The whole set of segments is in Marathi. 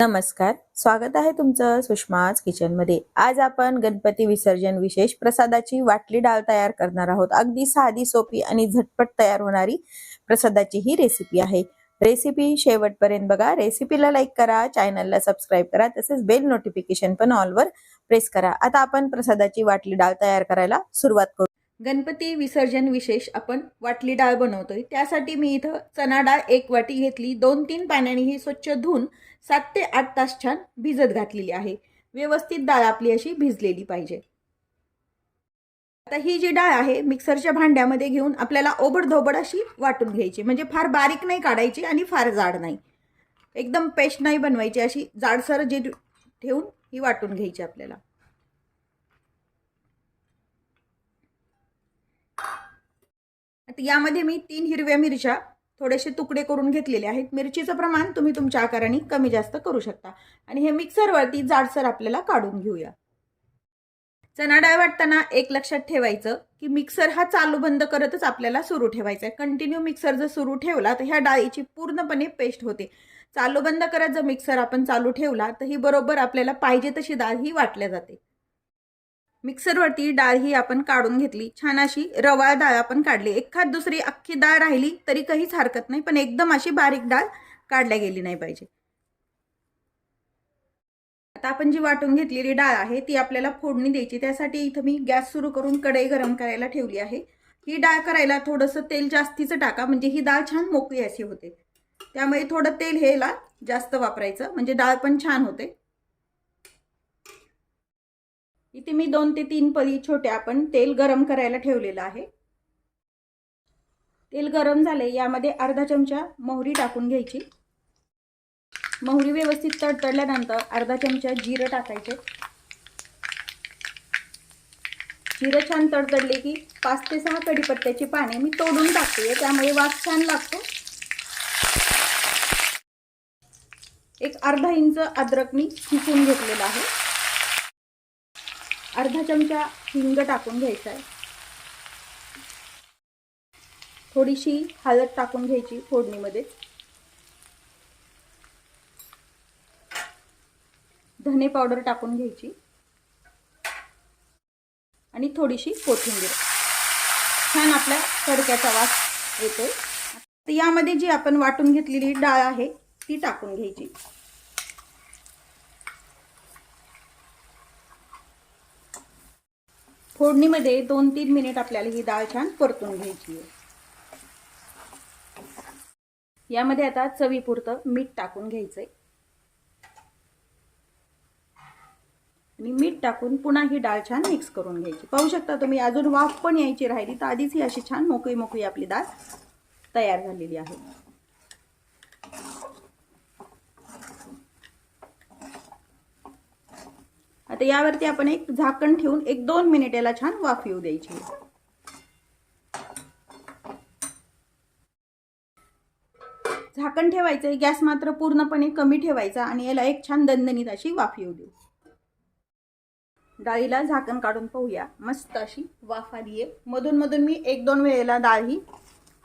नमस्कार, स्वागत आहे तुमचं सुषमाज किचनमध्ये। आज आपण गणपती विसर्जन विशेष प्रसादाची वाटली डाळ तयार करणार आहोत। अगदी साधी, सोपी आणि झटपट तयार होणारी प्रसादाची ही रेसिपी आहे। रेसिपी शेवटपर्यंत बघा। रेसिपीला लाईक करा, चॅनलला सबस्क्राईब करा, तसेच बेल नोटिफिकेशन पण ऑलवर प्रेस करा। आता आपण प्रसादाची वाटली डाळ तयार करायला सुरुवात करू। गणपती विसर्जन विशेष आपण वाटली डाळ बनवतोय। त्यासाठी मी इथं चणा डाळ 1 वाटी घेतली। 2-3 पाण्याने ही स्वच्छ धुवून 7 ते 8 तास छान भिजत घातलेली आहे। व्यवस्थित डाळ आपली अशी भिजलेली पाहिजे। आता ही जी डाळ आहे मिक्सरच्या भांड्यामध्ये घेऊन आपल्याला ओबडधोबड अशी वाटून घ्यायची। म्हणजे फार बारीक नाही काढायची आणि फार जाड नाही, एकदम पेस्ट नाही बनवायची, अशी जाडसर जी ठेवून ही वाटून घ्यायची आपल्याला। आता यामध्ये मी 3 हिरव्या मिरच्या थोडेसे तुकडे करून घेतलेले आहेत। मिरचीचं प्रमाण तुम्ही तुमच्या आकाराने कमी जास्त करू शकता। आणि हे मिक्सरवरती जाडसर आपल्याला काढून घेऊया। चणा डाळ वाटताना एक लक्षात ठेवायचं की मिक्सर हा चालू बंद करतच आपल्याला सुरू ठेवायचा आहे। कंटिन्यू मिक्सर जर सुरू ठेवला तर ह्या डाळीची पूर्णपणे पेस्ट होते। चालू बंद करत जर मिक्सर आपण चालू ठेवला तर ही बरोबर आपल्याला पाहिजे तशी डाळ ही वाटल्या जाते। मिक्सरवरती डाळ ही आपण काढून घेतली। छान अशी रवाळ डाळ आपण काढली। एखाद दुसरी अख्खी डाळ राहिली तरी काहीच हरकत नाही, पण एकदम अशी बारीक डाळ काढल्या गेली नाही पाहिजे। आता आपण जी वाटून घेतलेली डाळ आहे ती आपल्याला फोडणी द्यायची। त्यासाठी इथं मी गॅस सुरू करून कढई गरम करायला ठेवली आहे। ही डाळ करायला थोडंसं तेल जास्तीचं टाका, म्हणजे ही डाळ छान मोकळी अशी होते। त्यामुळे थोडं तेल हेला जास्त वापरायचं, म्हणजे डाळ पण छान होते। इथे मी 2 ते 3 पळी छोटे आपण तेल गरम करायला ठेवलेलं आहे। तेल गरम झाले, यामध्ये अर्धा चमचा मोहरी टाकून घ्यायची। मोहरी व्यवस्थित तडतडल्यानंतर अर्धा चमचा जिरं टाकायचे। जिरं छान तडतडले की 5 ते 6 कढीपत्त्याची पाने मी तोडून टाकते, त्यामुळे वास छान लागतो। एक अर्धा इंच अद्रक मी किसून घेतलेला आहे। अर्धा चमचा हिंग टाकून घ्यायचा आहे। थोडीशी हळद टाकून घ्यायची फोडणीमध्ये। धने पावडर टाकून घ्यायची आणि थोडीशी कोथिंबीर। छान आपल्या तडक्याचा वास येतो। तर यामध्ये जी आपण वाटून घेतलेली डाळ आहे ती टाकून घ्यायची। फोडणीमध्ये 2-3 मिनिट आपल्याला ही डाळ छान परतून घ्यायची आहे। यामध्ये आता चवीपुरतं मीठ टाकून घ्यायचंय आणि मीठ टाकून पुन्हा ही डाळ छान मिक्स करून घ्यायची। पाहू शकता तुम्ही, अजून वाफ पण यायची राहिली तर आधीच ही अशी छान मोकळी मोकळी आपली डाळ तयार झालेली आहे। आता यावरती आपण एक झाकण ठेवून 1-2 मिनिट याला छान वाफ येऊ द्यायची। झाकण ठेवायचं, गॅस मात्र पूर्णपणे कमी ठेवायचा आणि याला एक छान दणदणीत अशी वाफ येऊ देऊ। डाळीला झाकण काढून पाहूया, मस्त अशी वाफ आली आहे। मधून मधून मी 1-2 वेळेला डाळ ही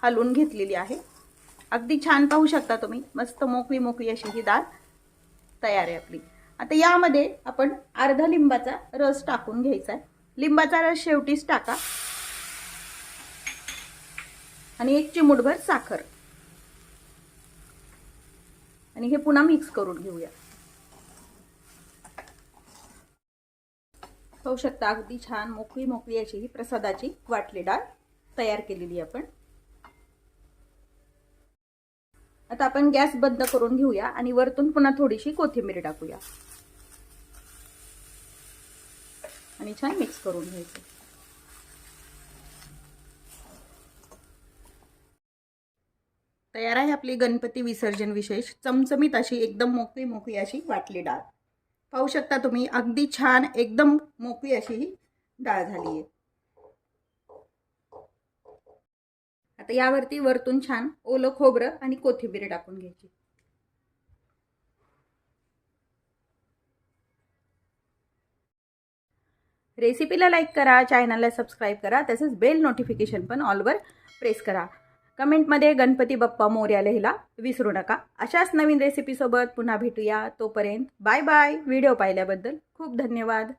हलवून घेतलेली आहे। अगदी छान पाहू शकता तुम्ही, मस्त मोकळी मोकळी अशी ही डाळ तयार आहे आपली। आता यामध्ये आपण अर्धा लिंबाचा रस टाकून घ्यायचा आहे। लिंबाचा रस शेवटीच टाका आणि 1 चिमूटभर साखर आणि हे पुन्हा मिक्स करून घेऊया। पाहू शकता अगदी छान मोकळी मोकळी अशी ही प्रसादाची वाटली डाळ तयार केलेली आपण। आता आपण गॅस बंद करून घेऊया आणि वरतून पुन्हा थोडीशी कोथिंबीर टाकूया आणि छान मिक्स करून घ्यायचं। तयार आहे आपली गणपती विसर्जन विशेष चमचमीत अशी एकदम मोकळी मोकळी अशी वाटली डाळ। पाहू शकता तुम्ही, अगदी छान एकदम मोकळी अशी ही डाळ झाली आहे। आता यावरती वरतून छान ओलं खोबरं आणि कोथिंबीर टाकून घ्यायची। रेसिपीला लाईक करा, चॅनलला सबस्क्राईब करा, तसेच बेल नोटिफिकेशन पण ऑलवर प्रेस करा। कमेंटमध्ये गणपती बाप्पा मोरया लिहायला विसरू नका. अशाच नवीन रेसिपीसोबत पुन्हा भेटूया. तोपर्यंत बाय बाय. व्हिडिओ पाहिल्याबद्दल खूप धन्यवाद.